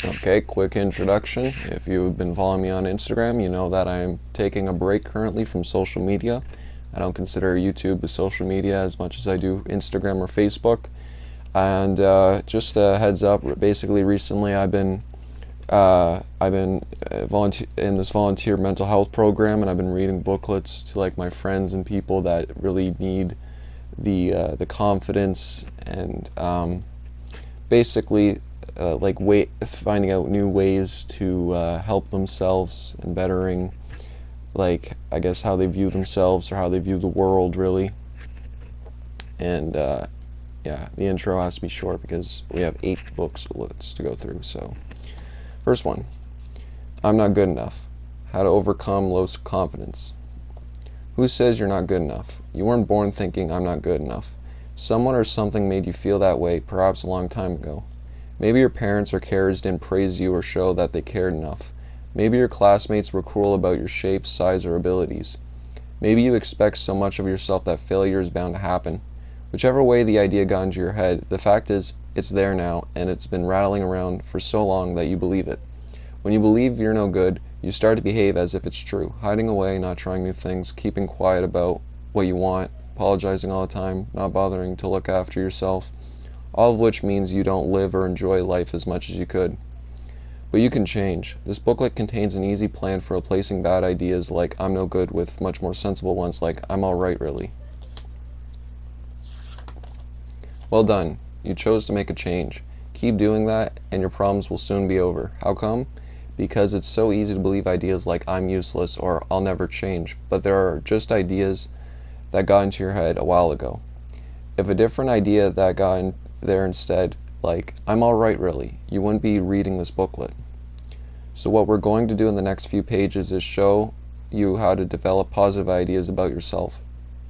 Okay, quick introduction. If you've been following me on Instagram, you know that I'm taking a break currently from social media. I don't consider YouTube a social media as much as I do Instagram or Facebook. And just a heads up, basically recently I've been in this volunteer mental health program, and I've been reading booklets to like my friends and people that really need the confidence and basically finding out new ways to help themselves and bettering, like, I guess, how they view themselves or how they view the world, really. And yeah, the intro has to be short because we have 8 booklets to go through. So, first one, I'm not good enough. How to overcome low confidence. Who says you're not good enough? You weren't born thinking I'm not good enough. Someone or something made you feel that way, perhaps a long time ago. Maybe your parents or carers didn't praise you or show that they cared enough. Maybe your classmates were cruel about your shape, size, or abilities. Maybe you expect so much of yourself that failure is bound to happen. Whichever way the idea got into your head, the fact is, it's there now, and it's been rattling around for so long that you believe it. When you believe you're no good, you start to behave as if it's true, hiding away, not trying new things, keeping quiet about what you want, apologizing all the time, not bothering to look after yourself, all of which means you don't live or enjoy life as much as you could. But you can change. This booklet contains an easy plan for replacing bad ideas like I'm no good with much more sensible ones like I'm alright really. Well done. You chose to make a change. Keep doing that and your problems will soon be over. How come? Because it's so easy to believe ideas like I'm useless or I'll never change, but there are just ideas that got into your head a while ago. If a different idea that got in there instead, like I'm alright really, you wouldn't be reading this booklet. So what we're going to do in the next few pages is show you how to develop positive ideas about yourself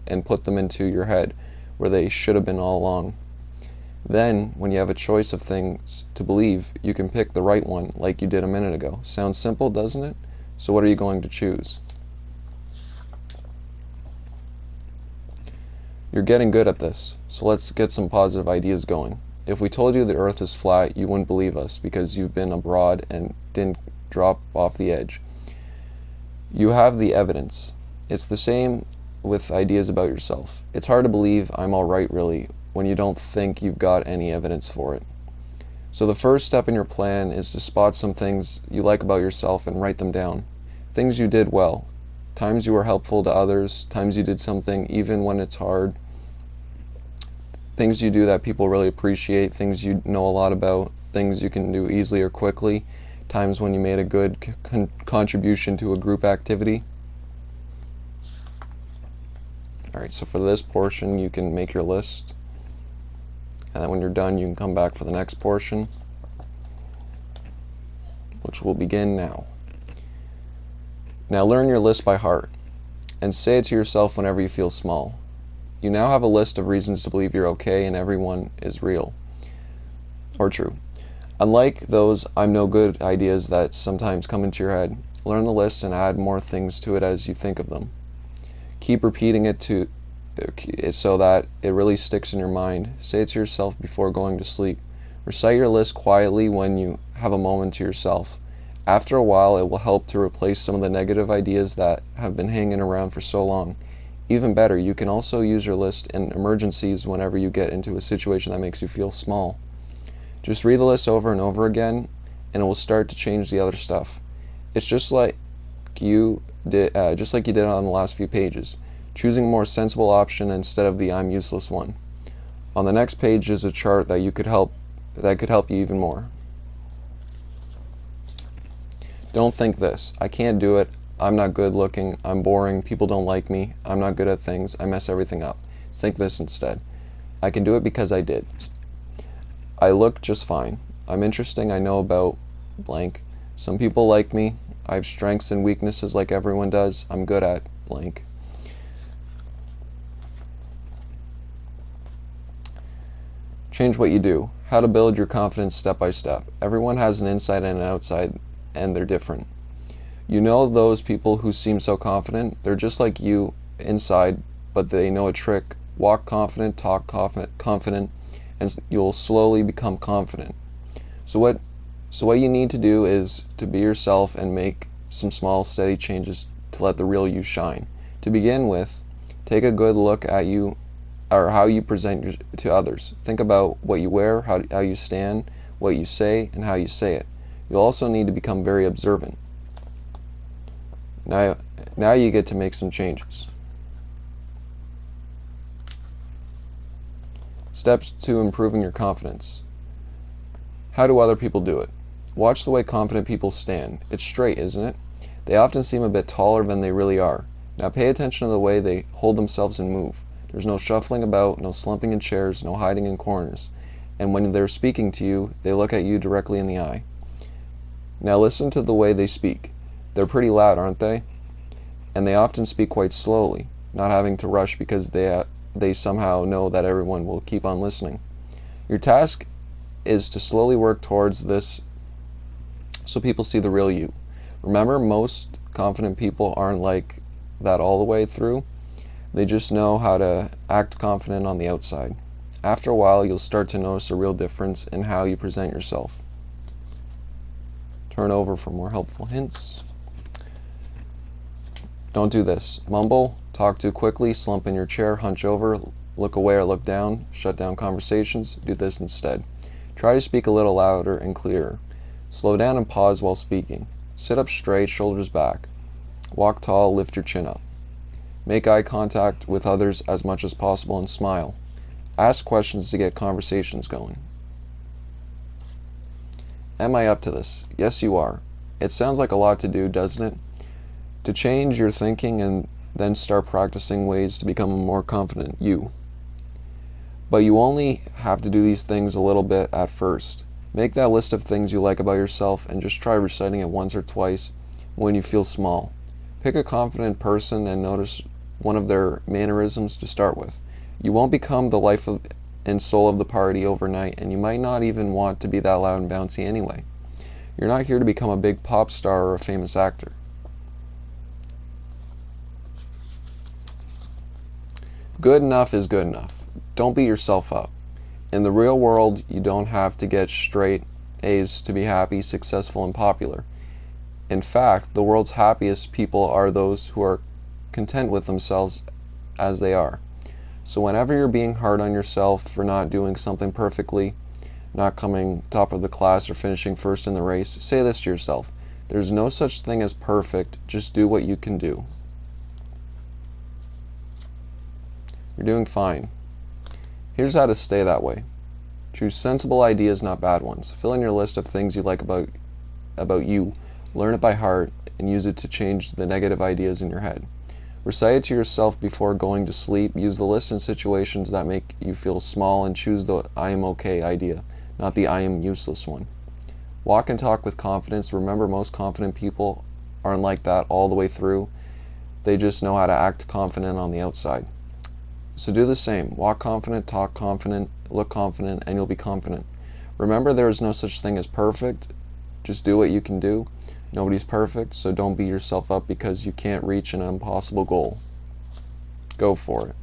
and put them into your head where they should have been all along. Then, when you have a choice of things to believe, you can pick the right one like you did a minute ago. Sounds simple, doesn't it? So what are you going to choose? You're getting good at this, so let's get some positive ideas going. If we told you the earth is flat, you wouldn't believe us because you've been abroad and didn't drop off the edge. You have the evidence. It's the same with ideas about yourself. It's hard to believe I'm alright really when you don't think you've got any evidence for it. So the first step in your plan is to spot some things you like about yourself and write them down. Things you did well. Times you were helpful to others, times you did something even when it's hard. Things you do that people really appreciate, things you know a lot about, things you can do easily or quickly, times when you made a good contribution to a group activity. Alright, so for this portion you can make your list, and then when you're done you can come back for the next portion, which will begin now. Now learn your list by heart, and say it to yourself whenever you feel small. You now have a list of reasons to believe you're okay and everyone is real, or true. Unlike those I'm no good ideas that sometimes come into your head, learn the list and add more things to it as you think of them. Keep repeating it so that it really sticks in your mind. Say it to yourself before going to sleep. Recite your list quietly when you have a moment to yourself. After a while, it will help to replace some of the negative ideas that have been hanging around for so long. Even better, you can also use your list in emergencies whenever you get into a situation that makes you feel small. Just read the list over and over again, and it will start to change the other stuff. It's just like you did on the last few pages, choosing a more sensible option instead of the I'm useless one. On the next page is a chart that could help you even more. Don't think this: I can't do it, I'm not good looking, I'm boring, people don't like me, I'm not good at things, I mess everything up. Think this instead: I can do it because I did. I look just fine. I'm interesting, I know about blank. Some people like me. I have strengths and weaknesses like everyone does. I'm good at blank. Change what you do. How to build your confidence step by step. Everyone has an inside and an outside, and they're different. You know those people who seem so confident? They're just like you inside, but they know a trick. Walk confident, talk confident, and you'll slowly become confident. So what So what you need to do is to be yourself and make some small, steady changes to let the real you shine. To begin with, take a good look at you or how you present to others. Think about what you wear, how you stand, what you say, and how you say it. You'll also need to become very observant. Now you get to make some changes. Steps to improving your confidence. How do other people do it? Watch the way confident people stand. It's straight, isn't it? They often seem a bit taller than they really are. Now pay attention to the way they hold themselves and move. There's no shuffling about, no slumping in chairs, no hiding in corners. And when they're speaking to you, they look at you directly in the eye. Now listen to the way they speak. They're pretty loud, aren't they? And they often speak quite slowly, not having to rush because they somehow know that everyone will keep on listening. Your task is to slowly work towards this so people see the real you. Remember, most confident people aren't like that all the way through. They just know how to act confident on the outside. After a while, you'll start to notice a real difference in how you present yourself. Turn over for more helpful hints. Don't do this. Mumble, talk too quickly, slump in your chair, hunch over, look away or look down, shut down conversations. Do this instead. Try to speak a little louder and clearer. Slow down and pause while speaking. Sit up straight, shoulders back. Walk tall, lift your chin up. Make eye contact with others as much as possible and smile. Ask questions to get conversations going. Am I up to this? Yes, you are. It sounds like a lot to do, doesn't it? To change your thinking and then start practicing ways to become a more confident you. But you only have to do these things a little bit at first. Make that list of things you like about yourself and just try reciting it once or twice when you feel small. Pick a confident person and notice one of their mannerisms to start with. You won't become the life and soul of the party overnight, and you might not even want to be that loud and bouncy anyway. You're not here to become a big pop star or a famous actor. Good enough is good enough. Don't beat yourself up. In the real world, you don't have to get straight A's to be happy, successful, and popular. In fact, the world's happiest people are those who are content with themselves as they are. So whenever you're being hard on yourself for not doing something perfectly, not coming top of the class or finishing first in the race, say this to yourself: there's no such thing as perfect, just do what you can do. You're doing fine. Here's how to stay that way. Choose sensible ideas, not bad ones. Fill in your list of things you like about you. Learn it by heart and use it to change the negative ideas in your head. Recite it to yourself before going to sleep. Use the list in situations that make you feel small and choose the I am okay idea, not the I am useless one. Walk and talk with confidence. Remember, most confident people aren't like that all the way through. They just know how to act confident on the outside. So do the same. Walk confident, talk confident, look confident, and you'll be confident. Remember, there is no such thing as perfect. Just do what you can do. Nobody's perfect, so don't beat yourself up because you can't reach an impossible goal. Go for it.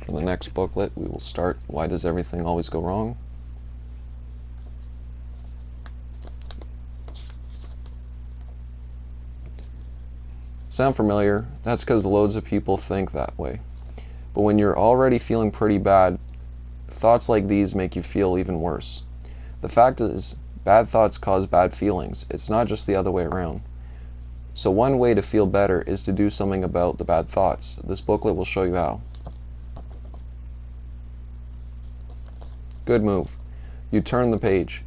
For the next booklet, we will start Why Does Everything Always Go Wrong? Sound familiar? That's because loads of people think that way. But when you're already feeling pretty bad, thoughts like these make you feel even worse. The fact is, bad thoughts cause bad feelings. It's not just the other way around. So one way to feel better is to do something about the bad thoughts. This booklet will show you how. Good move. You turned the page.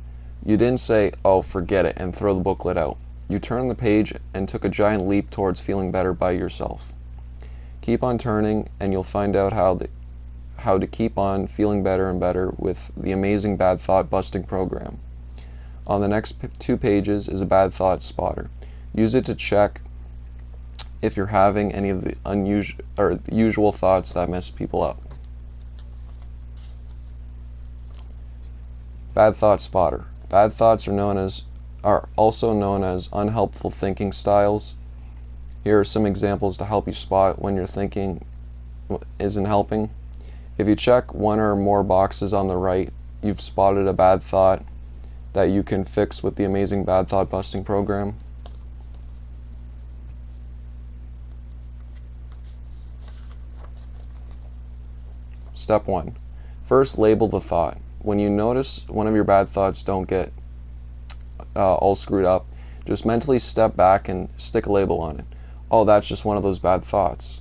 You didn't say, oh, forget it, and throw the booklet out. You turned the page and took a giant leap towards feeling better by yourself. Keep on turning and you'll find out how to keep on feeling better and better with the amazing bad thought busting program. On the next 2 pages is a bad thought spotter. Use it to check if you're having any of the usual thoughts that mess people up. Bad thought spotter. Bad thoughts are also known as unhelpful thinking styles. Here are some examples to help you spot when your thinking isn't helping. If you check one or more boxes on the right, you've spotted a bad thought that you can fix with the amazing bad thought busting program. Step 1. First, label the thought. When you notice one of your bad thoughts don't get all screwed up, just mentally step back and stick a label on it. Oh, that's just one of those bad thoughts.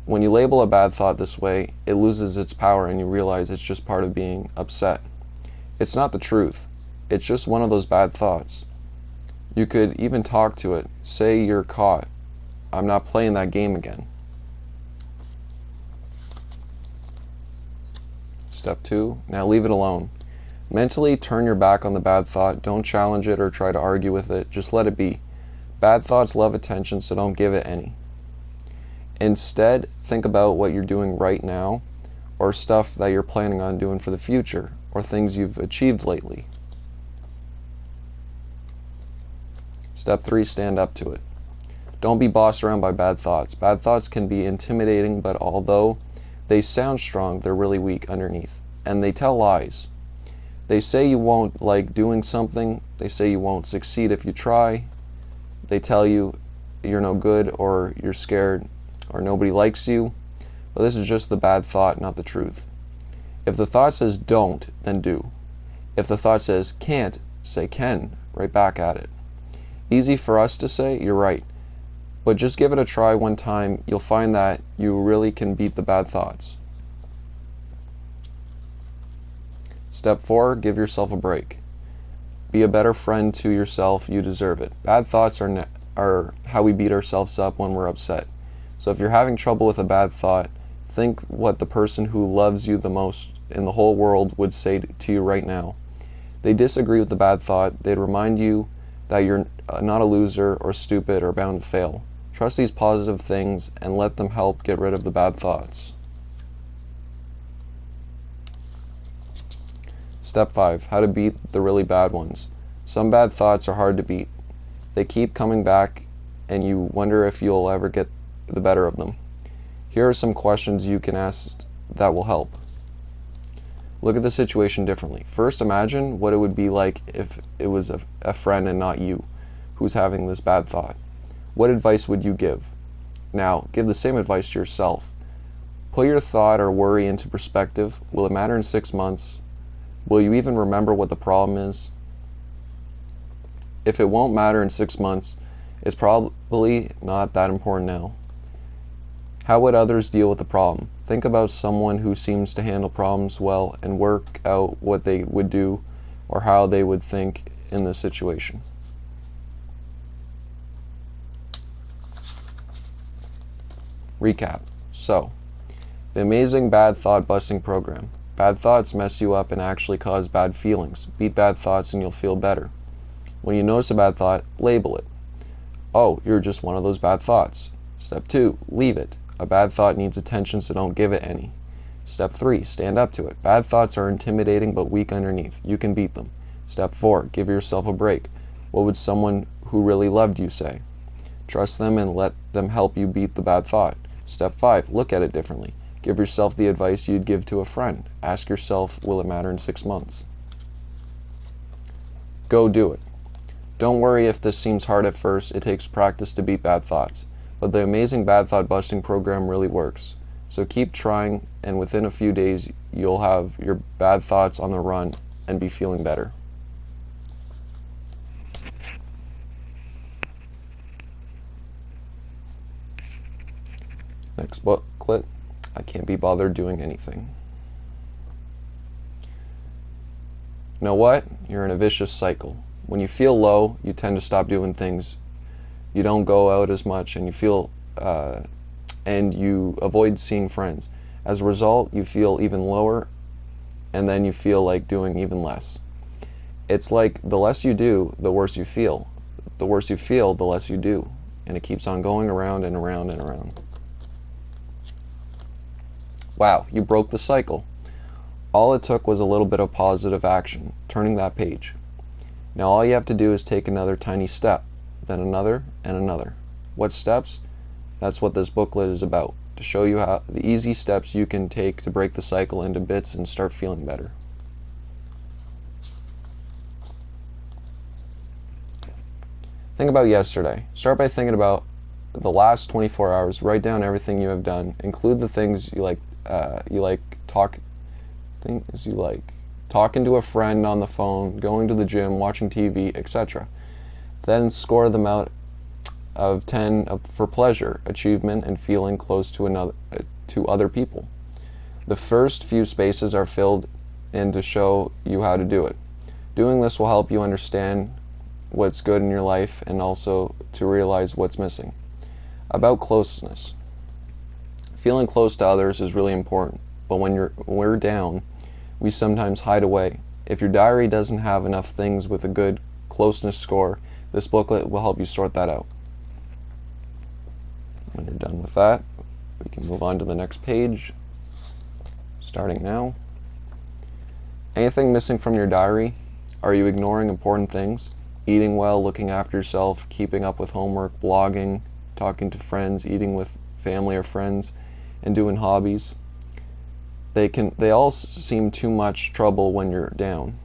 When you label a bad thought this way, it loses its power and you realize it's just part of being upset. It's not the truth. It's just one of those bad thoughts. You could even talk to it. Say you're caught. I'm not playing that game again. Step 2. Now leave it alone. Mentally turn your back on the bad thought. Don't challenge it or try to argue with it. Just let it be. Bad thoughts love attention, so don't give it any. Instead, think about what you're doing right now, or stuff that you're planning on doing for the future, or things you've achieved lately. Step 3, stand up to it. Don't be bossed around by bad thoughts. Bad thoughts can be intimidating, but although they sound strong, they're really weak underneath. And they tell lies. They say you won't like doing something. They say you won't succeed if you try. They tell you you're no good, or you're scared, or nobody likes you. But this is just the bad thought, not the truth. If the thought says don't, then do. If the thought says can't, say can, right back at it. Easy for us to say, you're right. But just give it a try one time, you'll find that you really can beat the bad thoughts. Step 4, give yourself a break. Be a better friend to yourself, you deserve it. Bad thoughts are how we beat ourselves up when we're upset. So if you're having trouble with a bad thought, think what the person who loves you the most in the whole world would say to you right now. They disagree with the bad thought. They'd remind you that you're not a loser or stupid or bound to fail. Trust these positive things and let them help get rid of the bad thoughts. Step 5, how to beat the really bad ones. Some bad thoughts are hard to beat. They keep coming back and you wonder if you'll ever get the better of them. Here are some questions you can ask that will help. Look at the situation differently. First, imagine what it would be like if it was a friend and not you who's having this bad thought. What advice would you give? Now, give the same advice to yourself. Put your thought or worry into perspective. Will it matter in 6 months? Will you even remember what the problem is? If it won't matter in 6 months, it's probably not that important now. How would others deal with the problem? Think about someone who seems to handle problems well and work out what they would do or how they would think in this situation. Recap. So, the amazing bad thought busting program. Bad thoughts mess you up and actually cause bad feelings. Beat bad thoughts and you'll feel better. When you notice a bad thought, label it. Oh, you're just one of those bad thoughts. Step 2, leave it. A bad thought needs attention, so don't give it any. Step 3, stand up to it. Bad thoughts are intimidating but weak underneath. You can beat them. Step 4, give yourself a break. What would someone who really loved you say? Trust them and let them help you beat the bad thought. Step 5, look at it differently. Give yourself the advice you'd give to a friend. Ask yourself, will it matter in 6 months? Go do it. Don't worry if this seems hard at first. It takes practice to beat bad thoughts. But the amazing bad thought busting program really works. So keep trying, and within a few days, you'll have your bad thoughts on the run and be feeling better. Next booklet, I can't be bothered doing anything. You know what? You're in a vicious cycle. When you feel low, you tend to stop doing things. You don't go out as much, and you avoid seeing friends. As a result, you feel even lower, and then you feel like doing even less. It's like the less you do, the worse you feel. The worse you feel, the less you do. And it keeps on going around and around and around. Wow, you broke the cycle. All it took was a little bit of positive action, turning that page. Now all you have to do is take another tiny step, then another and another. What steps? That's what this booklet is about, to show you how the easy steps you can take to break the cycle into bits and start feeling better. Think about yesterday. Start by thinking about the last 24 hours. Write down everything you have done. Include the things you like. Things you like. Talking to a friend on the phone, going to the gym, watching TV, etc. Then score them out of 10 for pleasure, achievement, and feeling close to other people. The first few spaces are filled in to show you how to do it. Doing this will help you understand what's good in your life and also to realize what's missing. About closeness. Feeling close to others is really important, but when we're down, we sometimes hide away. If your diary doesn't have enough things with a good closeness score, this booklet will help you sort that out. When you're done with that, we can move on to the next page, starting now. Anything missing from your diary? Are you ignoring important things? Eating well, looking after yourself, keeping up with homework, blogging, talking to friends, eating with family or friends, and doing hobbies. They all seem too much trouble when you're down.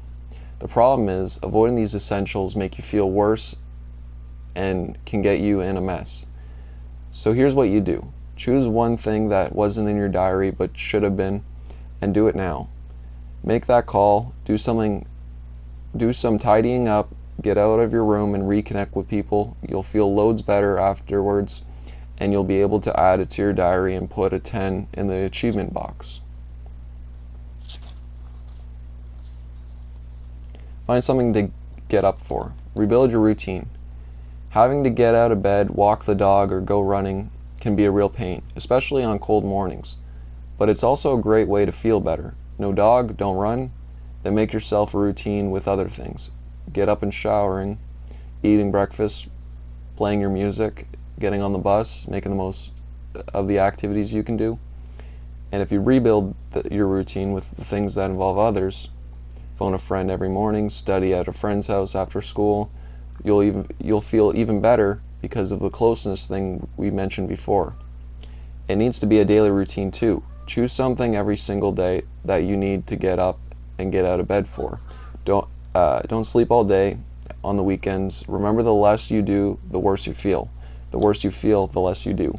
The problem is, avoiding these essentials make you feel worse and can get you in a mess. So here's what you do. Choose one thing that wasn't in your diary but should have been, and do it now. Make that call, do some tidying up, get out of your room and reconnect with people. You'll feel loads better afterwards, and you'll be able to add it to your diary and put a 10 in the achievement box. Find something to get up for. Rebuild your routine. Having to get out of bed, walk the dog, or go running can be a real pain, especially on cold mornings. But it's also a great way to feel better. No dog, don't run. Then make yourself a routine with other things. Get up and showering, eating breakfast, playing your music, getting on the bus, making the most of the activities you can do. And if you rebuild your routine with the things that involve others, phone a friend every morning, study at a friend's house after school, you'll feel even better because of the closeness thing we mentioned before. It needs to be a daily routine too. Choose something every single day that you need to get up and get out of bed for. Don't sleep all day on the weekends. Remember, the less you do, the worse you feel. The worse you feel, the less you do.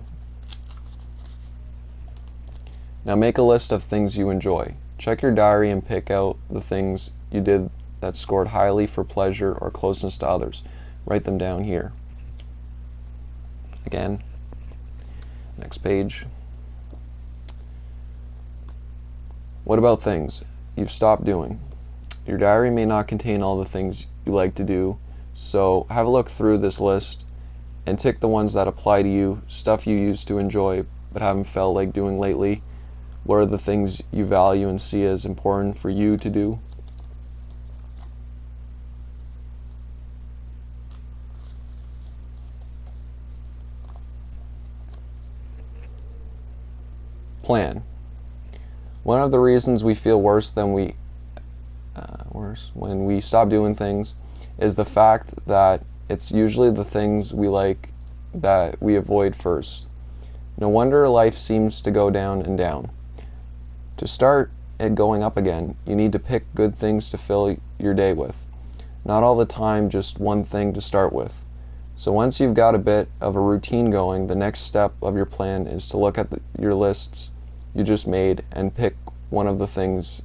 Now make a list of things you enjoy. Check your diary and pick out the things you did that scored highly for pleasure or closeness to others. Write them down here. Again, next page. What about things you've stopped doing? Your diary may not contain all the things you like to do, so have a look through this list and tick the ones that apply to you, stuff you used to enjoy but haven't felt like doing lately. What are the things you value and see as important for you to do? Plan. One of the reasons we feel worse when we stop doing things is the fact that it's usually the things we like that we avoid first. No wonder life seems to go down and down. To start it going up again, you need to pick good things to fill your day with. Not all the time, just one thing to start with. So once you've got a bit of a routine going, the next step of your plan is to look at your lists you just made and pick one of the things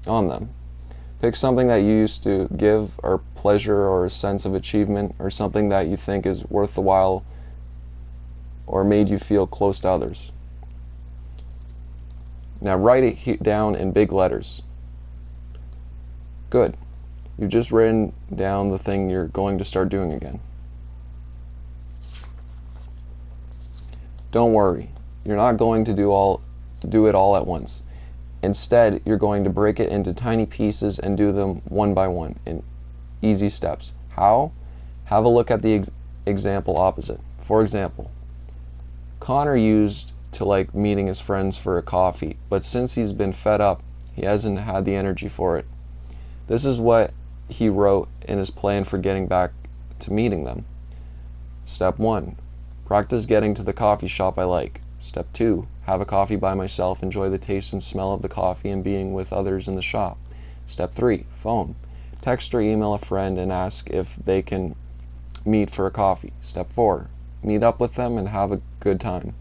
on them. Pick something that you used to give or pleasure or a sense of achievement, or something that you think is worth the while or made you feel close to others. Now write it down in big letters. Good. You've just written down the thing you're going to start doing again. Don't worry. You're not going to do it all at once. Instead, you're going to break it into tiny pieces and do them one by one in easy steps. How? Have a look at the example opposite. For example, Connor used to like meeting his friends for a coffee, but since he's been fed up, he hasn't had the energy for it. This is what he wrote in his plan for getting back to meeting them. Step 1. Practice getting to the coffee shop I like. Step 2. have a coffee by myself, enjoy the taste and smell of the coffee and being with others in the shop. Step 3, phone. Text or email a friend and ask if they can meet for a coffee. Step 4, meet up with them and have a good time.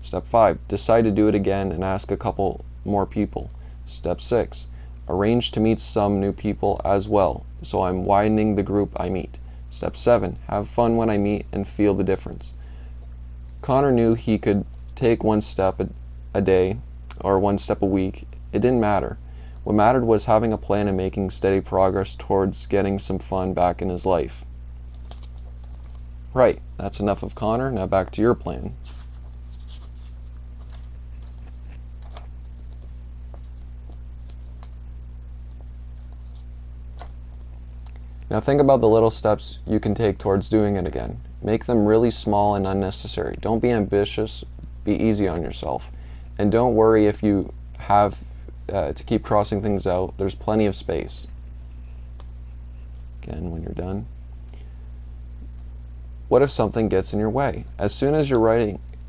Step 5, decide to do it again and ask a couple more people. Step 6, arrange to meet some new people as well, so I'm widening the group I meet. Step 7, have fun when I meet and feel the difference. Connor knew he could take one step a day or one step a week. It didn't matter. What mattered was having a plan and making steady progress towards getting some fun back in his life. Right, that's enough of Connor. Now back to your plan. Now think about the little steps you can take towards doing it again. Make them really small and unnecessary. Don't be ambitious, be easy on yourself. And don't worry if you have to keep crossing things out. There's plenty of space. Again, when you're done. What if something gets in your way? As soon as you're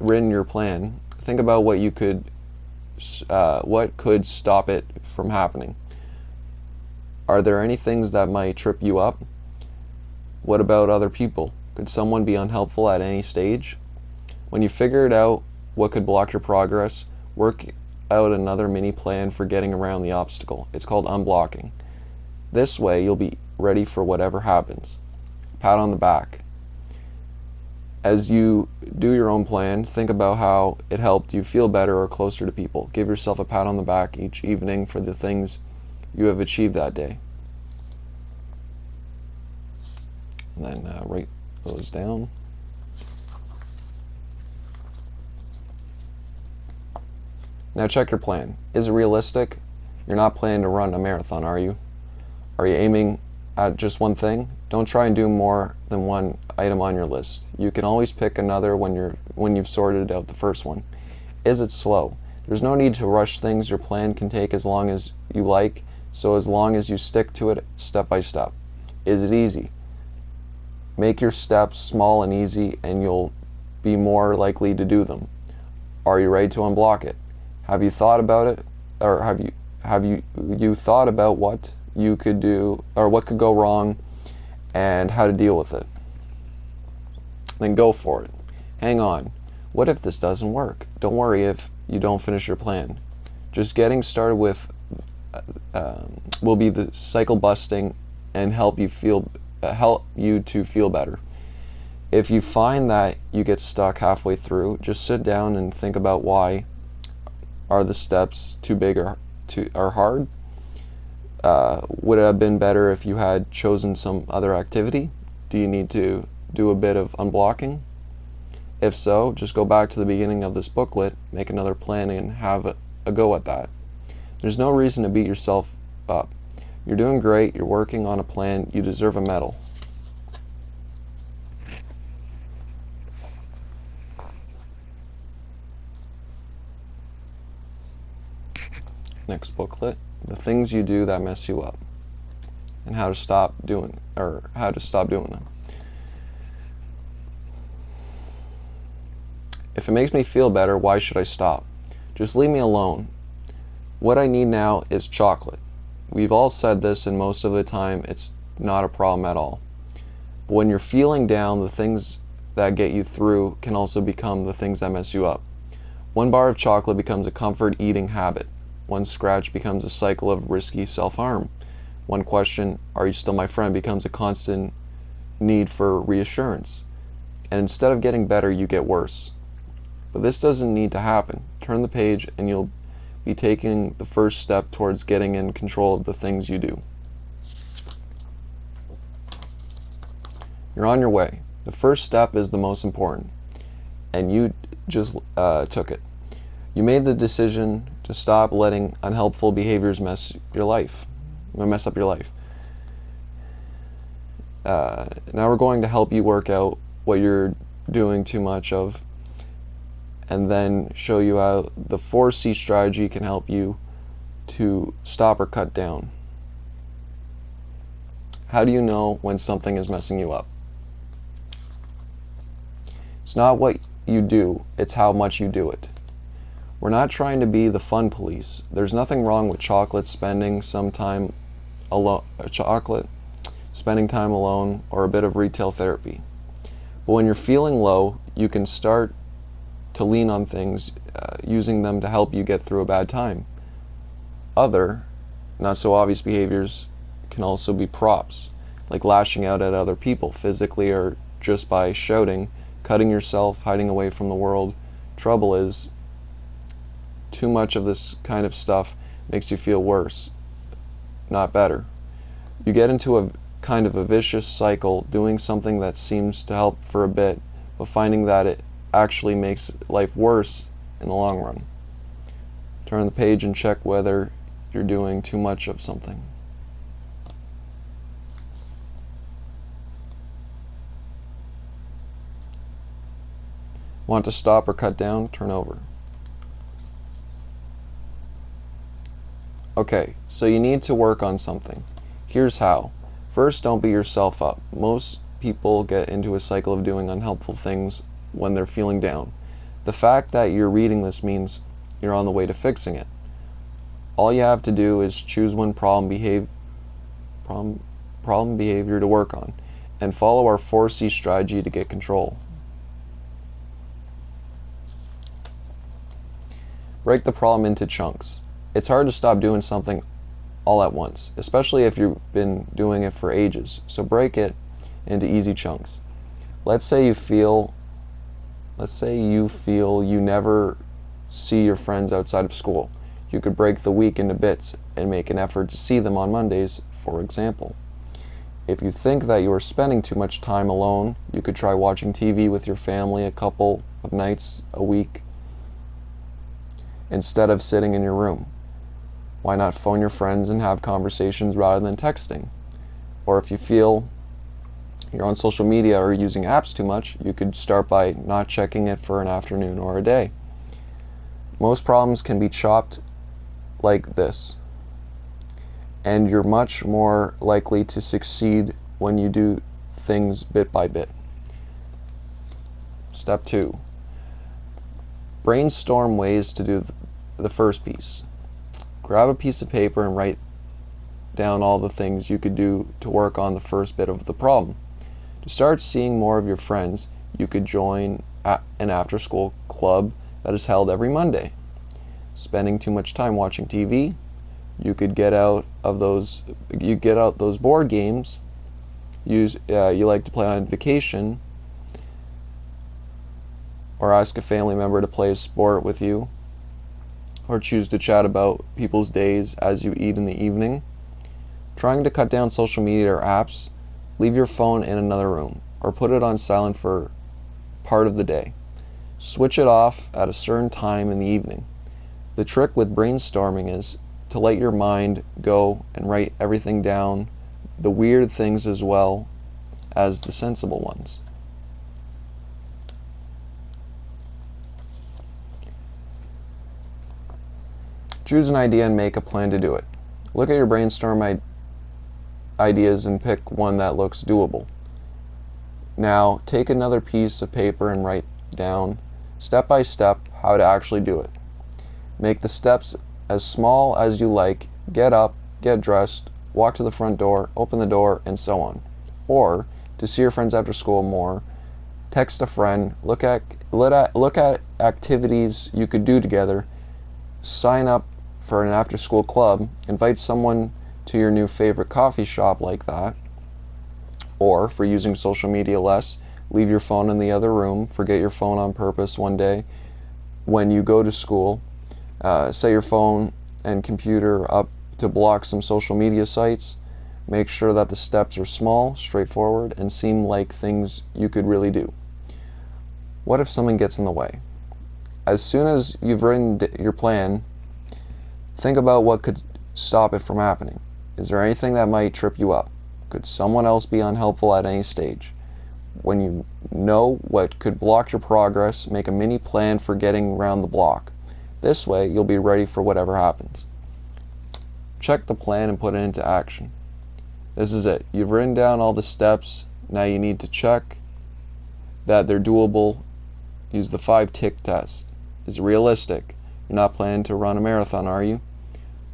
written your plan, think about what could stop it from happening. Are there any things that might trip you up? What about other people? Could someone be unhelpful at any stage? When you figured out what could block your progress, work out another mini plan for getting around the obstacle. It's called unblocking. This way you'll be ready for whatever happens. Pat on the back. As you do your own plan, think about how it helped you feel better or closer to people. Give yourself a pat on the back each evening for the things you have achieved that day. And then write those down. Now check your plan. Is it realistic? You're not planning to run a marathon, are you? Are you aiming at just one thing? Don't try and do more than one item on your list. You can always pick another when you've sorted out the first one. Is it slow? There's no need to rush things. Your plan can take as long as you like, so as long as you stick to it step by step. Is it easy? Make your steps small and easy and you'll be more likely to do them. Are you ready to unblock it? Have you thought about it? Or have you thought about what you could do or what could go wrong and how to deal with it? Then go for it. Hang on. What if this doesn't work? Don't worry if you don't finish your plan. Just getting started with will be the cycle busting and help you to feel better. If you find that you get stuck halfway through, just sit down and think about why. Are the steps too big or hard? Would it have been better if you had chosen some other activity? Do you need to do a bit of unblocking? If so, just go back to the beginning of this booklet, make another plan, and have a go at that. There's no reason to beat yourself up. You're doing great, you're working on a plan, you deserve a medal. Next booklet, the things you do that mess you up and how to stop doing them. If it makes me feel better, why should I stop? Just leave me alone. What I need now is chocolate. We've all said this, and most of the time it's not a problem at all. But when you're feeling down, the things that get you through can also become the things that mess you up. One bar of chocolate becomes a comfort eating habit. One scratch becomes a cycle of risky self-harm. One question, are you still my friend, becomes a constant need for reassurance. And instead of getting better, you get worse. But this doesn't need to happen. Turn the page and you'll be taking the first step towards getting in control of the things you do. You're on your way. The first step is the most important, and you just took it. You made the decision to stop letting unhelpful behaviors mess up your life. Now we're going to help you work out what you're doing too much of, and then show you how the 4C strategy can help you to stop or cut down. How do you know when something is messing you up? It's not what you do, it's how much you do it. We're not trying to be the fun police. There's nothing wrong with spending time alone, or a bit of retail therapy. But when you're feeling low, you can start to lean on things, using them to help you get through a bad time. Other, not so obvious behaviors can also be props, like lashing out at other people physically or just by shouting, cutting yourself, hiding away from the world. Trouble is, too much of this kind of stuff makes you feel worse, not better. You get into a kind of a vicious cycle, doing something that seems to help for a bit, but finding that it actually makes life worse in the long run. Turn the page and check whether you're doing too much of something. Want to stop or cut down? Turn over. Okay, so you need to work on something. Here's how. First, don't beat yourself up. Most people get into a cycle of doing unhelpful things when they're feeling down. The fact that you're reading this means you're on the way to fixing it. All you have to do is choose one problem behavior to work on, and follow our 4C strategy to get control. Break the problem into chunks. It's hard to stop doing something all at once, especially if you've been doing it for ages. So break it into easy chunks. Let's say you feel you never see your friends outside of school. You could break the week into bits and make an effort to see them on Mondays, for example. If you think that you are spending too much time alone, you could try watching TV with your family a couple of nights a week instead of sitting in your room. Why not phone your friends and have conversations rather than texting? Or if you feel you're on social media or using apps too much, you could start by not checking it for an afternoon or a day. Most problems can be chopped like this, and you're much more likely to succeed when you do things bit by bit. Step 2. Brainstorm ways to do the first piece. Grab a piece of paper and write down all the things you could do to work on the first bit of the problem. To start seeing more of your friends, you could join an after-school club that is held every Monday. Spending too much time watching TV, you could get out those board games you like to play on vacation, or ask a family member to play a sport with you, or choose to chat about people's days as you eat in the evening. Trying to cut down social media or apps, leave your phone in another room, or put it on silent for part of the day. Switch it off at a certain time in the evening. The trick with brainstorming is to let your mind go and write everything down, the weird things as well as the sensible ones. Choose an idea and make a plan to do it. Look at your brainstorm ideas and pick one that looks doable. Now, take another piece of paper and write down, step by step, how to actually do it. Make the steps as small as you like. Get up, get dressed, walk to the front door, open the door, and so on. Or, to see your friends after school more, text a friend, look at activities you could do together, sign up for an after-school club, invite someone to your new favorite coffee shop like that. Or, for using social media less, leave your phone in the other room, forget your phone on purpose one day when you go to school. Set your phone and computer up to block some social media sites. Make sure that the steps are small, straightforward, and seem like things you could really do. What if something gets in the way? As soon as you've written your plan, think about what could stop it from happening. Is there anything that might trip you up? Could someone else be unhelpful at any stage? When you know what could block your progress, make a mini plan for getting around the block. This way, you'll be ready for whatever happens. Check the plan and put it into action. This is it. You've written down all the steps. Now you need to check that they're doable. Use the 5-tick test. Is it realistic? You're not planning to run a marathon, are you?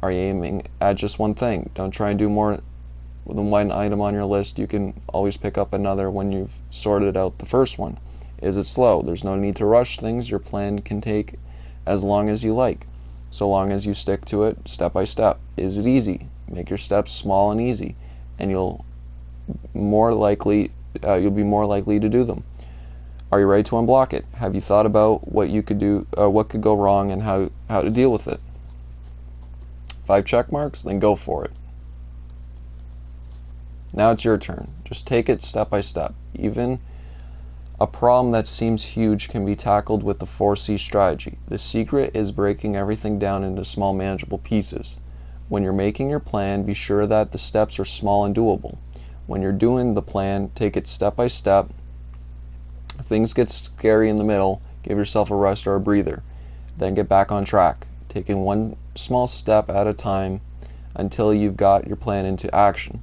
Are you aiming at just one thing? Don't try and do more than one item on your list. You can always pick up another when you've sorted out the first one. Is it slow? There's no need to rush things. Your plan can take as long as you like, so long as you stick to it step by step. Is it easy? Make your steps small and easy, and you'll be more likely to do them. Are you ready to unblock it? Have you thought about what you could do, what could go wrong, and how to deal with it? 5 check marks? Then go for it. Now it's your turn. Just take it step by step. Even a problem that seems huge can be tackled with the 4C strategy. The secret is breaking everything down into small, manageable pieces. When you're making your plan, be sure that the steps are small and doable. When you're doing the plan, take it step by step. If things get scary in the middle, give yourself a rest or a breather. Then get back on track, taking one small step at a time until you've got your plan into action.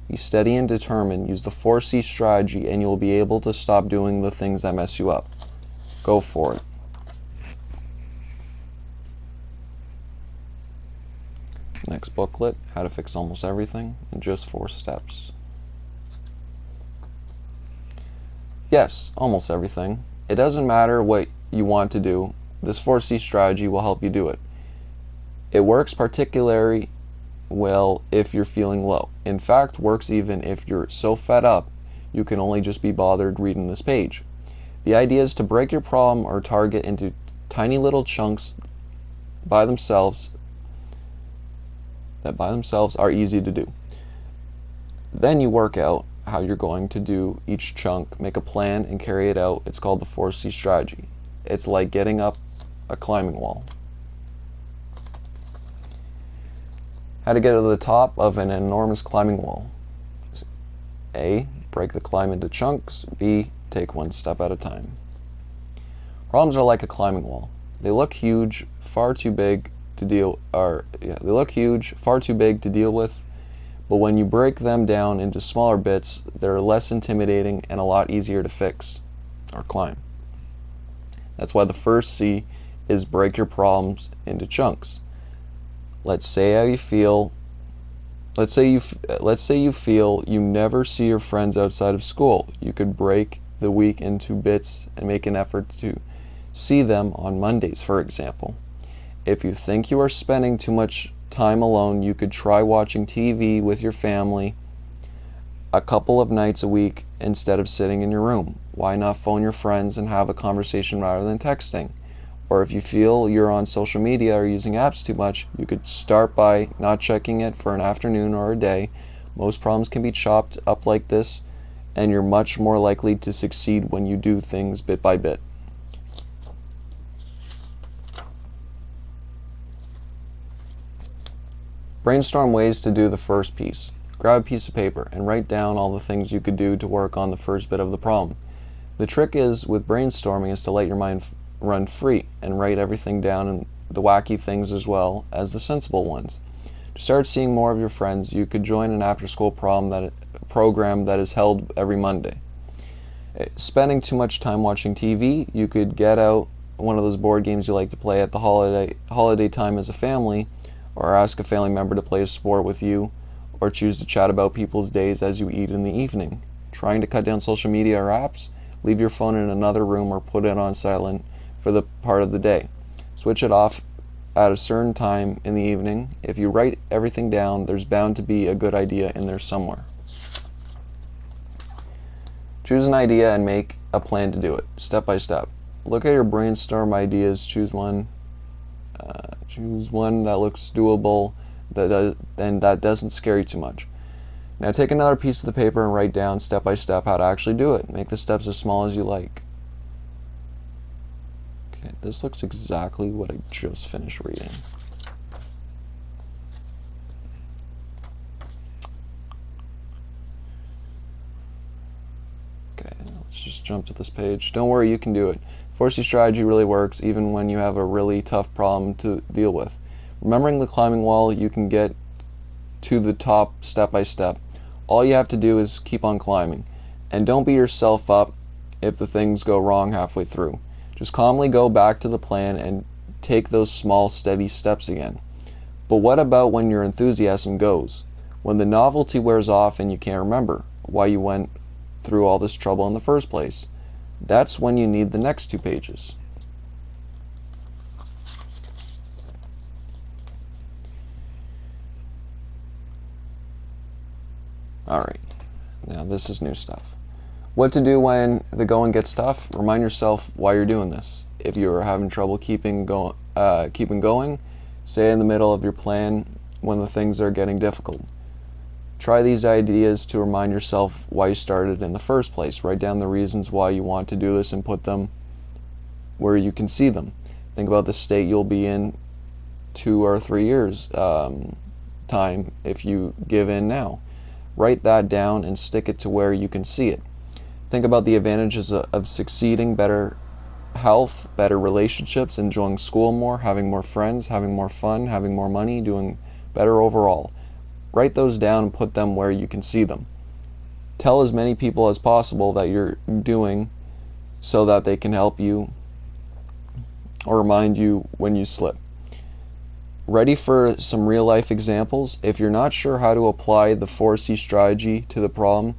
Be steady and determined. Use the 4C strategy and you'll be able to stop doing the things that mess you up. Go for it. Next booklet, How to Fix Almost Everything in Just 4 Steps. Yes, almost everything. It doesn't matter what you want to do. This 4C strategy will help you do it. It works particularly well if you're feeling low. In fact, works even if you're so fed up you can only just be bothered reading this page. The idea is to break your problem or target into tiny little chunks by themselves are easy to do. Then you work out how you're going to do each chunk, make a plan, and carry it out. It's called the 4C strategy. It's like getting up a climbing wall. How to get to the top of an enormous climbing wall. A. Break the climb into chunks. B. Take one step at a time. Problems are like a climbing wall. They look huge, far too big to deal with, but when you break them down into smaller bits, they're less intimidating and a lot easier to fix or climb. That's why the first C is break your problems into chunks. Let's say you feel you never see your friends outside of school. You could break the week into bits and make an effort to see them on Mondays, for example. If you think you are spending too much time alone, you could try watching TV with your family a couple of nights a week instead of sitting in your room. Why not phone your friends and have a conversation rather than texting? Or if you feel you're on social media or using apps too much, you could start by not checking it for an afternoon or a day. Most problems can be chopped up like this, and you're much more likely to succeed when you do things bit by bit. Brainstorm ways to do the first piece. Grab a piece of paper and write down all the things you could do to work on the first bit of the problem. The trick with brainstorming is to let your mind run free and write everything down, and the wacky things as well as the sensible ones. To start seeing more of your friends, you could join an after-school program that is held every Monday. Spending too much time watching TV, you could get out one of those board games you like to play at the holiday time as a family, or ask a family member to play a sport with you, or choose to chat about people's days as you eat in the evening. Trying to cut down social media or apps? Leave your phone in another room or put it on silent for the part of the day. Switch it off at a certain time in the evening. If you write everything down, there's bound to be a good idea in there somewhere. Choose an idea and make a plan to do it, step by step. Look at your brainstorm ideas, choose one that looks doable and that doesn't scare you too much. Now take another piece of the paper and write down step by step how to actually do it. Make the steps as small as you like. Okay, this looks exactly what I just finished reading. Okay, let's just jump to this page. Don't worry, you can do it. 4C strategy really works even when you have a really tough problem to deal with. Remembering the climbing wall, you can get to the top step by step. All you have to do is keep on climbing. And don't beat yourself up if the things go wrong halfway through. Just calmly go back to the plan and take those small, steady steps again. But what about when your enthusiasm goes? When the novelty wears off and you can't remember why you went through all this trouble in the first place? That's when you need the next 2 pages. Alright, now this is new stuff. What to do when the going gets tough? Remind yourself why you're doing this. If you're having trouble keeping going, stay in the middle of your plan when the things are getting difficult. Try these ideas to remind yourself why you started in the first place. Write down the reasons why you want to do this and put them where you can see them. Think about the state you'll be in 2 or 3 years time if you give in now. Write that down and stick it to where you can see it. Think about the advantages of succeeding: better health, better relationships, enjoying school more, having more friends, having more fun, having more money, doing better overall. Write those down and put them where you can see them. Tell as many people as possible that you're doing so that they can help you or remind you when you slip. Ready for some real life examples? If you're not sure how to apply the 4C strategy to the problem,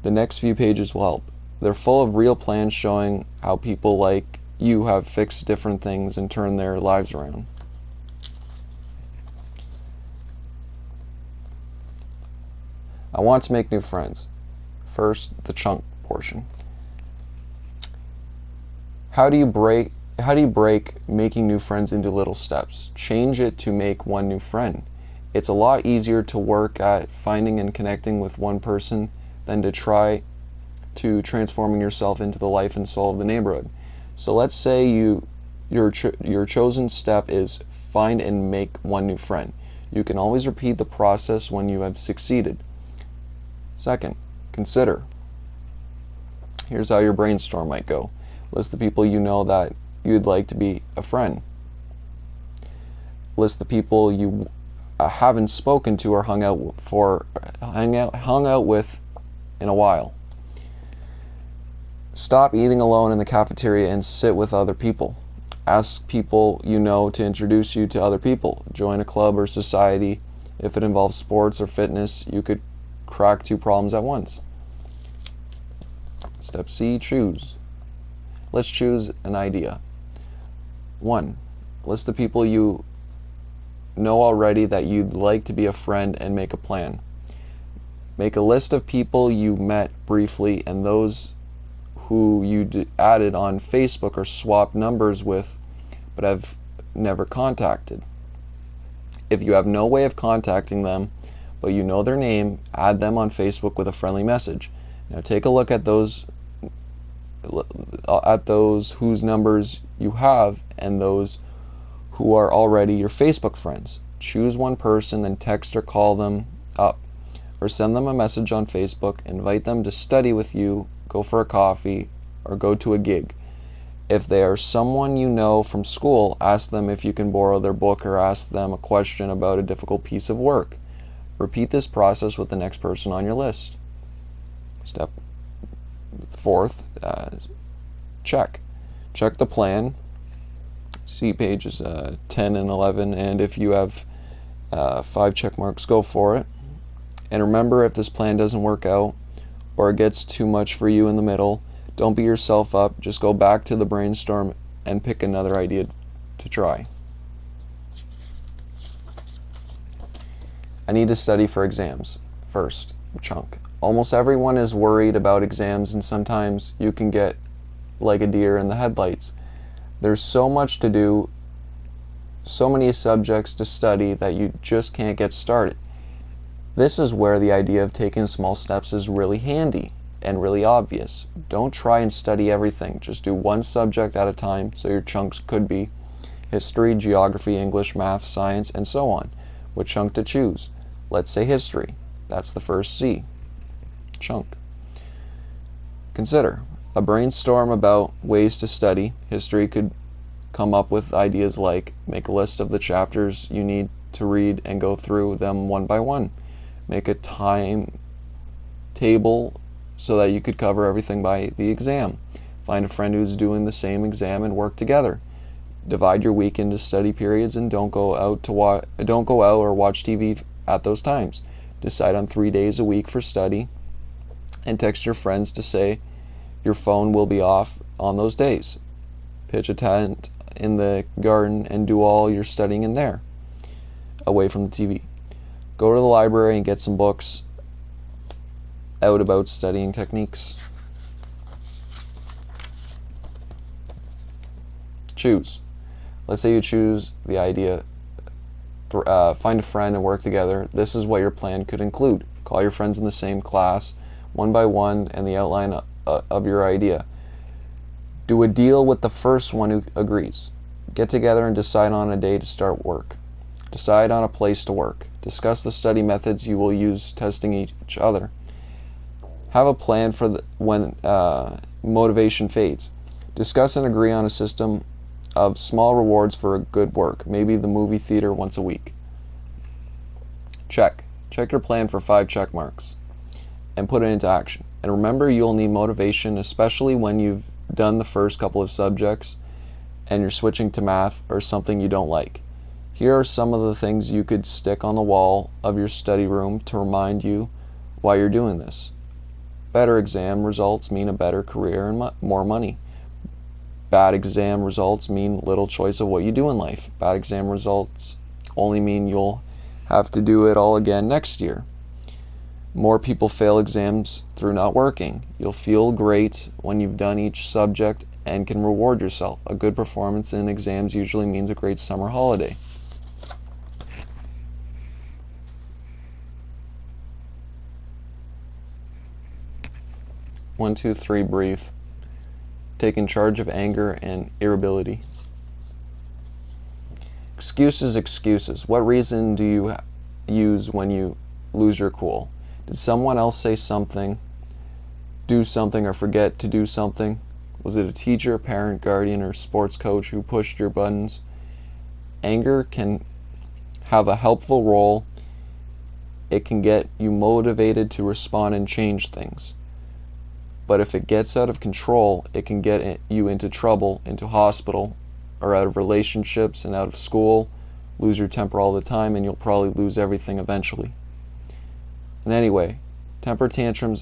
the next few pages will help. They're full of real plans showing how people like you have fixed different things and turned their lives around. I want to make new friends. First, the chunk portion. How do you break making new friends into little steps? Change it to make one new friend. It's a lot easier to work at finding and connecting with one person than to try to transforming yourself into the life and soul of the neighborhood. So let's say your chosen step is find and make one new friend. You can always repeat the process when you have succeeded. Second, consider. Here's how your brainstorm might go. List the people you know that you'd like to be a friend. List the people you haven't spoken to or hung out with in a while. Stop eating alone in the cafeteria and sit with other people. Ask people you know to introduce you to other people. Join a club or society. If it involves sports or fitness, you could crack 2 problems at once. Step C, choose. Let's choose an idea. 1. List the people you know already that you'd like to be a friend and make a plan. Make a list of people you met briefly and those who you added on Facebook or swapped numbers with but have never contacted. If you have no way of contacting them but you know their name, add them on Facebook with a friendly message. Now take a look at those whose numbers you have and those who are already your Facebook friends. Choose one person and text or call them up, or send them a message on Facebook. Invite them to study with you, go for a coffee, or go to a gig. If they are someone you know from school, ask them if you can borrow their book or ask them a question about a difficult piece of work. Repeat this process with the next person on your list. Step 4th, check. Check the plan. See pages 10 and 11, and if you have 5 check marks, go for it. And remember, if this plan doesn't work out or it gets too much for you in the middle, don't beat yourself up. Just go back to the brainstorm and pick another idea to try. I need to study for exams. First, chunk. Almost everyone is worried about exams, and sometimes you can get like a deer in the headlights. There's so much to do, so many subjects to study that you just can't get started. This is where the idea of taking small steps is really handy and really obvious. Don't try and study everything. Just do one subject at a time, so your chunks could be history, geography, English, math, science, and so on. What chunk to choose? Let's say history. That's the first C. Chunk. Consider. A brainstorm about ways to study. History could come up with ideas like make a list of the chapters you need to read and go through them one by one. Make a time table so that you could cover everything by the exam. Find a friend who's doing the same exam and work together. Divide your week into study periods and don't go out or watch TV at those times. Decide on 3 days a week for study and text your friends to say your phone will be off on those days. Pitch a tent in the garden and do all your studying in there, away from the TV. Go to the library and get some books out about studying techniques. Choose. Let's say you choose the idea, find a friend and work together. This is what your plan could include. Call your friends in the same class, one by one, and the outline of your idea. Do a deal with the first one who agrees. Get together and decide on a day to start work. Decide on a place to work. Discuss the study methods you will use testing each other. Have a plan for when motivation fades. Discuss and agree on a system of small rewards for a good work, maybe the movie theater once a week. Check your plan for 5 check marks and put it into action. And remember, you'll need motivation, especially when you've done the first couple of subjects and you're switching to math or something you don't like. Here are some of the things you could stick on the wall of your study room to remind you why you're doing this. Better exam results mean a better career and more money. Bad exam results mean little choice of what you do in life. Bad exam results only mean you'll have to do it all again next year. More people fail exams through not working. You'll feel great when you've done each subject and can reward yourself. A good performance in exams usually means a great summer holiday. One, two, three, breathe. Taking charge of anger and irritability. Excuses. What reason do you use when you lose your cool? Did someone else say something, do something, or forget to do something? Was it a teacher, parent, guardian, or sports coach who pushed your buttons? Anger can have a helpful role. It can get you motivated to respond and change things. But if it gets out of control, it can get you into trouble, into hospital, or out of relationships and out of school. Lose your temper all the time, and you'll probably lose everything eventually. And anyway, temper tantrums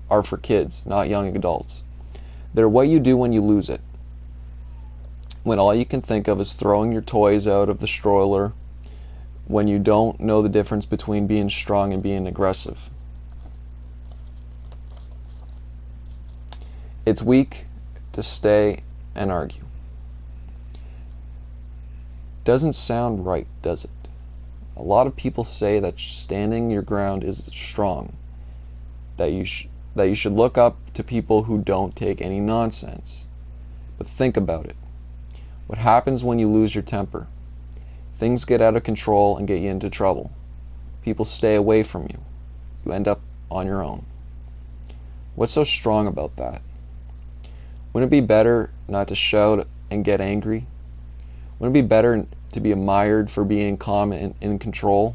are for kids, not young adults. They're what you do when you lose it. When all you can think of is throwing your toys out of the stroller, when you don't know the difference between being strong and being aggressive. It's weak to stay and argue. Doesn't sound right, does it? A lot of people say that standing your ground is strong, that you should look up to people who don't take any nonsense. But think about it. What happens when you lose your temper? Things get out of control and get you into trouble. People stay away from you. You end up on your own. What's so strong about that? Wouldn't it be better not to shout and get angry? Wouldn't it be better to be admired for being calm and in control?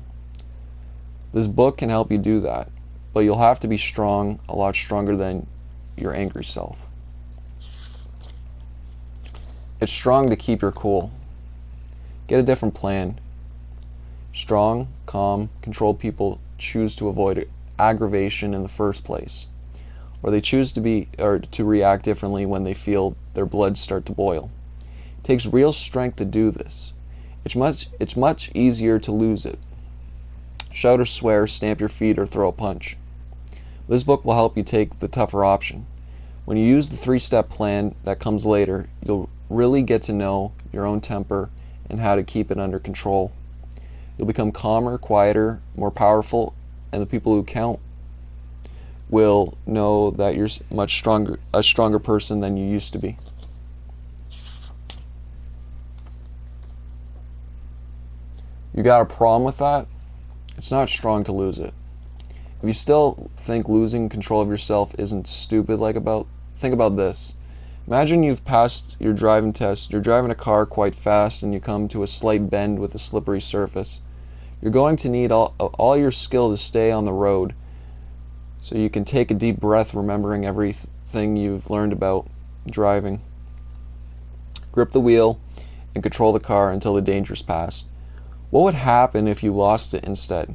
This book can help you do that, but you'll have to be strong, a lot stronger than your angry self. It's strong to keep your cool. Get a different plan. Strong, calm, controlled people choose to avoid aggravation in the first place, or they choose to react differently when they feel their blood start to boil. It takes real strength to do this. It's much easier to lose it. Shout or swear, stamp your feet, or throw a punch. This book will help you take the tougher option. When you use the 3-step plan that comes later, you'll really get to know your own temper and how to keep it under control. You'll become calmer, quieter, more powerful, and the people who count will know that you're a stronger person than you used to be. You got a problem with that? It's not strong to lose it. If you still think losing control of yourself isn't stupid, think about this. Imagine you've passed your driving test. You're driving a car quite fast and you come to a slight bend with a slippery surface. You're going to need all your skill to stay on the road, so you can take a deep breath, remembering everything you've learned about driving. Grip the wheel and control the car until the danger's past. What would happen if you lost it instead?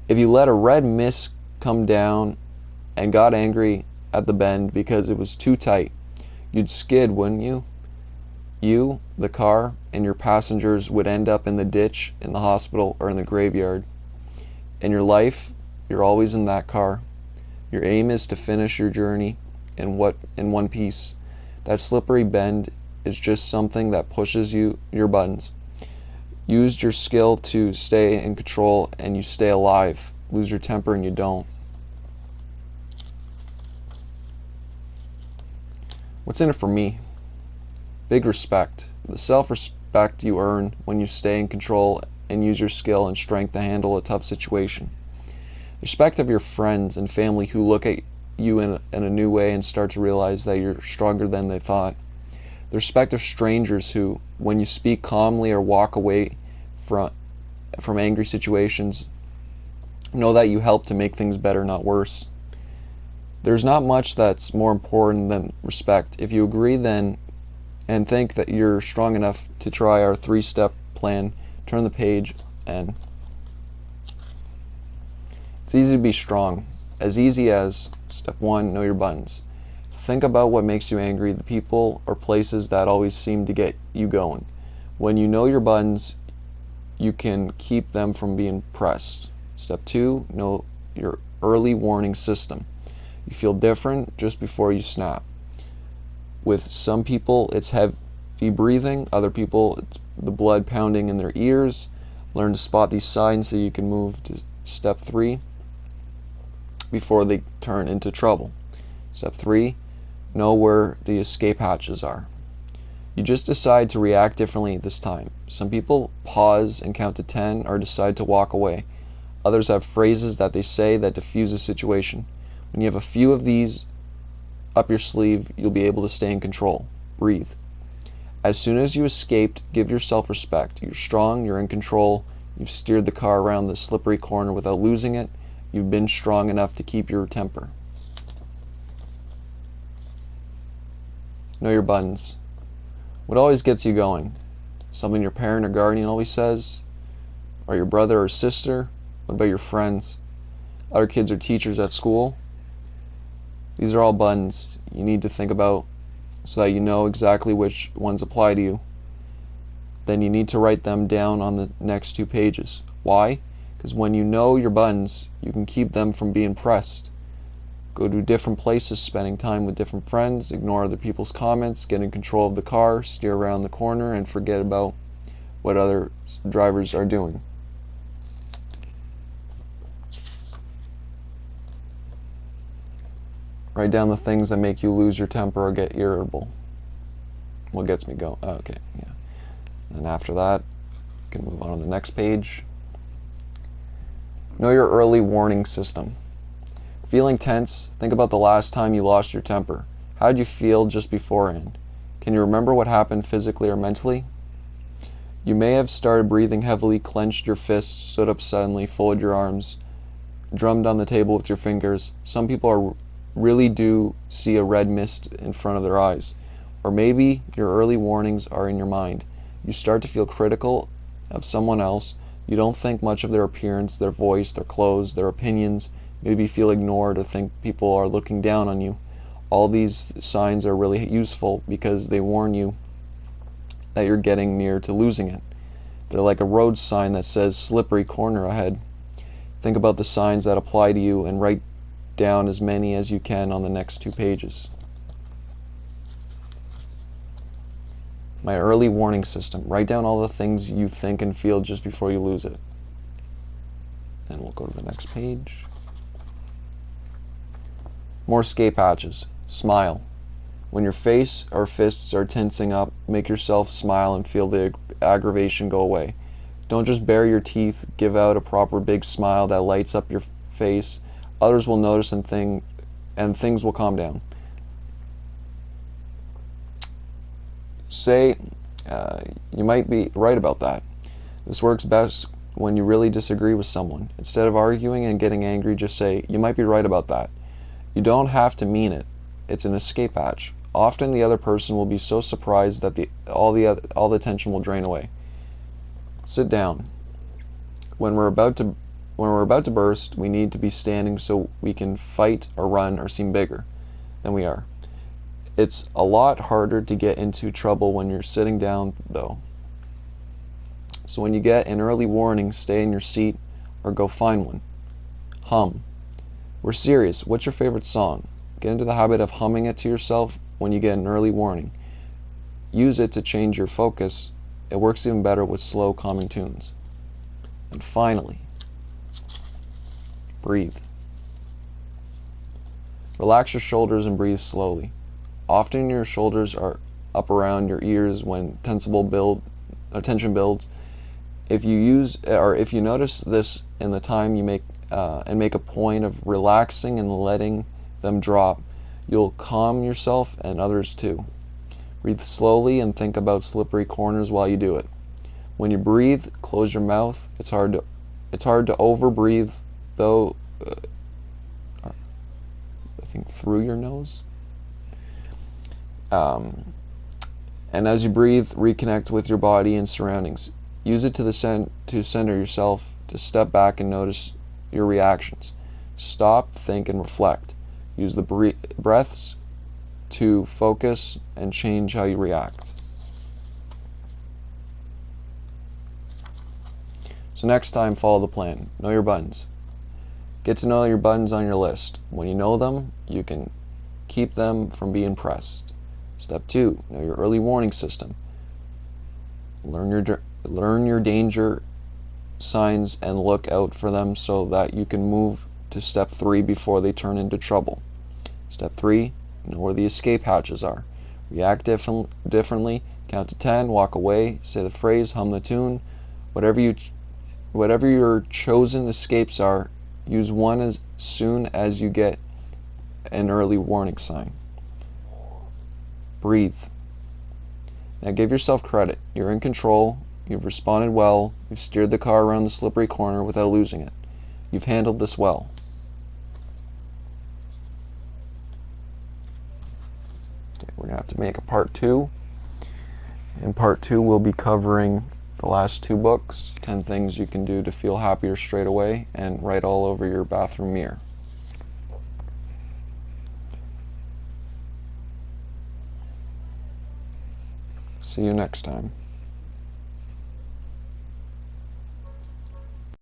If you let a red mist come down and got angry at the bend because it was too tight, you'd skid, wouldn't you? You, the car, and your passengers would end up in the ditch, in the hospital, or in the graveyard. In your life, you're always in that car. Your aim is to finish your journey in one piece. That slippery bend is just something that pushes your buttons. Use your skill to stay in control and you stay alive. Lose your temper and you don't. What's in it for me? Big respect. The self-respect you earn when you stay in control and use your skill and strength to handle a tough situation. Respect of your friends and family who look at you in a new way and start to realize that you're stronger than they thought. The respect of strangers who, when you speak calmly or walk away from angry situations, know that you help to make things better, not worse. There's not much that's more important than respect. If you agree then and think that you're strong enough to try our 3-step plan, turn the page and it's easy to be strong. As easy as step 1, know your buttons. Think about what makes you angry, the people or places that always seem to get you going. When you know your buttons, you can keep them from being pressed. Step 2, know your early warning system. You feel different just before you snap. With some people, it's heavy breathing. Other people, it's the blood pounding in their ears. Learn to spot these signs so you can move to step 3 before they turn into trouble. Step 3, know where the escape hatches are. You just decide to react differently this time. Some people pause and count to 10 or decide to walk away. Others have phrases that they say that diffuse a situation. When you have a few of these up your sleeve, you'll be able to stay in control. Breathe. As soon as you escaped, give yourself respect. You're strong, you're in control, you've steered the car around the slippery corner without losing it. You've been strong enough to keep your temper. Know your buttons. What always gets you going? Something your parent or guardian always says? Or your brother or sister? What about your friends? Other kids or teachers at school? These are all buttons you need to think about so that you know exactly which ones apply to you. Then you need to write them down on the next 2 pages. Why? Because when you know your buttons, you can keep them from being pressed. Go to different places, spending time with different friends, ignore other people's comments, get in control of the car, steer around the corner, and forget about what other drivers are doing. Write down the things that make you lose your temper or get irritable. What gets me going? Oh, okay, yeah. And after that, you can move on to the next page. Know your early warning system. Feeling tense? Think about the last time you lost your temper. How did you feel just beforehand? Can you remember what happened physically or mentally? You may have started breathing heavily, clenched your fists, stood up suddenly, folded your arms, drummed on the table with your fingers. Some people really do see a red mist in front of their eyes. Or maybe your early warnings are in your mind. You start to feel critical of someone else. You don't think much of their appearance, their voice, their clothes, their opinions. Maybe feel ignored or think people are looking down on you. All these signs are really useful because they warn you that you're getting near to losing it. They're like a road sign that says slippery corner ahead. Think about the signs that apply to you and write down as many as you can on the next 2 pages. My early warning system. Write down all the things you think and feel just before you lose it. And we'll go to the next page. More escape hatches. Smile. When your face or fists are tensing up, make yourself smile and feel the aggravation go away. Don't just bare your teeth, give out a proper big smile that lights up your face. Others will notice and things will calm down. Say, you might be right about that. This works best when you really disagree with someone. Instead of arguing and getting angry, just say, you might be right about that. You don't have to mean it. It's an escape hatch. Often the other person will be so surprised that all the tension will drain away. Sit down. When we're about to burst, we need to be standing so we can fight or run or seem bigger than we are. It's a lot harder to get into trouble when you're sitting down, though. So when you get an early warning, stay in your seat or go find one. Hum. We're serious. What's your favorite song? Get into the habit of humming it to yourself when you get an early warning. Use it to change your focus. It works even better with slow, calming tunes. And finally, breathe. Relax your shoulders and breathe slowly. Often your shoulders are up around your ears when tension builds. If you notice this in the time you make and make a point of relaxing and letting them drop, you'll calm yourself and others too. Breathe slowly and think about slippery corners while you do it. When you breathe, close your mouth. It's hard to over-breathe, though. I think through your nose. And as you breathe, reconnect with your body and surroundings. Use it to center yourself, to step back and notice your reactions. Stop, think, and reflect. Use the breaths to focus and change how you react. So next time, follow the plan. Know your buttons. Get to know your buttons on your list. When you know them, you can keep them from being pressed. Step 2, know your early warning system. Learn your danger signs and look out for them so that you can move to step 3 before they turn into trouble. Step 3, know where the escape hatches are. React differently, count to 10, walk away, say the phrase, hum the tune. Whatever your chosen escapes are, use one as soon as you get an early warning sign. Breathe. Now give yourself credit. You're in control. You've responded well. You've steered the car around the slippery corner without losing it. You've handled this well. Okay, we're going to have to make a part 2. In part 2, we'll be covering the last 2 books, 10 things you can do to feel happier straight away, and write all over your bathroom mirror. See you next time.